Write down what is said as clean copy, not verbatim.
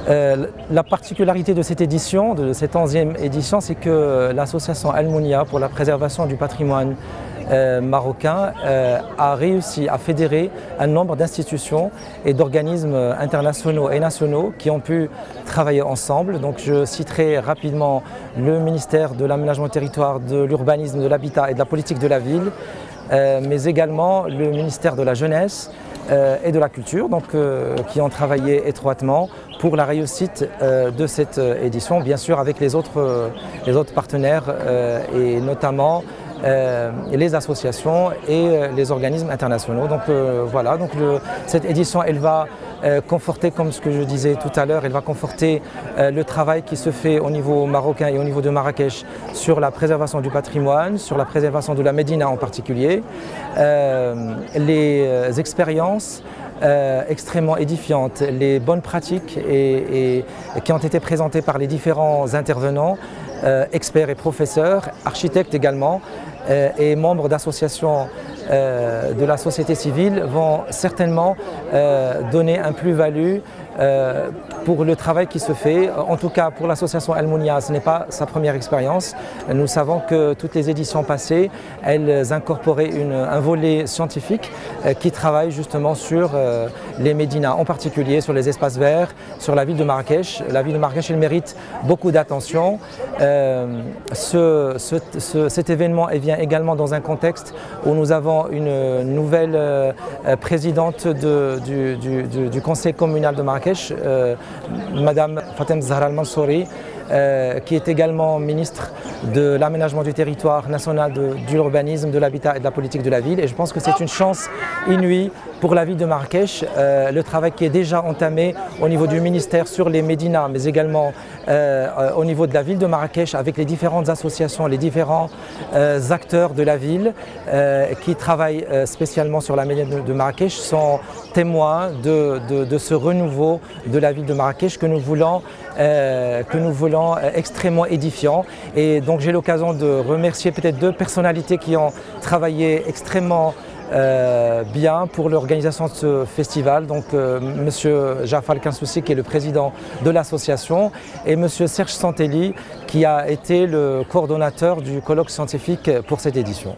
La particularité de cette édition, de cette 11e édition, c'est que l'association Al Mounia pour la préservation du patrimoine marocain a réussi à fédérer un nombre d'institutions et d'organismes internationaux et nationaux qui ont pu travailler ensemble. Donc je citerai rapidement le ministère de l'Aménagement du territoire, de l'Urbanisme, de l'Habitat et de la Politique de la Ville, mais également le ministère de la Jeunesse et de la Culture, donc, qui ont travaillé étroitement pour la réussite de cette édition, bien sûr avec les autres partenaires et notamment les associations et les organismes internationaux. Donc voilà, donc cette édition elle va conforter, comme ce que je disais tout à l'heure, elle va conforter le travail qui se fait au niveau marocain et au niveau de Marrakech sur la préservation du patrimoine, sur la préservation de la Médina en particulier, les expériences extrêmement édifiantes, les bonnes pratiques qui ont été présentées par les différents intervenants, experts et professeurs, architectes également, et membres d'associations de la société civile vont certainement donner un plus-value pour le travail qui se fait. En tout cas, pour l'association Al Mounia, ce n'est pas sa première expérience. Nous savons que toutes les éditions passées, elles incorporaient un volet scientifique qui travaille justement sur les médinas, en particulier sur les espaces verts, sur la ville de Marrakech. La ville de Marrakech, elle mérite beaucoup d'attention. Cet événement vient également dans un contexte où nous avons une nouvelle présidente du conseil communal de Marrakech, Madame Fatem Zahra Al-Mansouri, qui est également ministre de l'aménagement du territoire national, de l'urbanisme, de l'habitat et de la politique de la ville. Et je pense que c'est une chance inouïe pour la ville de Marrakech, le travail qui est déjà entamé au niveau du ministère sur les médinas, mais également au niveau de la ville de Marrakech avec les différentes associations, les différents acteurs de la ville qui travaillent spécialement sur la médina de Marrakech sont témoins de ce renouveau de la ville de Marrakech que nous voulons extrêmement édifiant. Et donc j'ai l'occasion de remercier peut-être deux personnalités qui ont travaillé extrêmement bien pour l'organisation de ce festival, donc Monsieur Jafar Kansoussi qui est le président de l'association et Monsieur Serge Santelli qui a été le coordonnateur du colloque scientifique pour cette édition.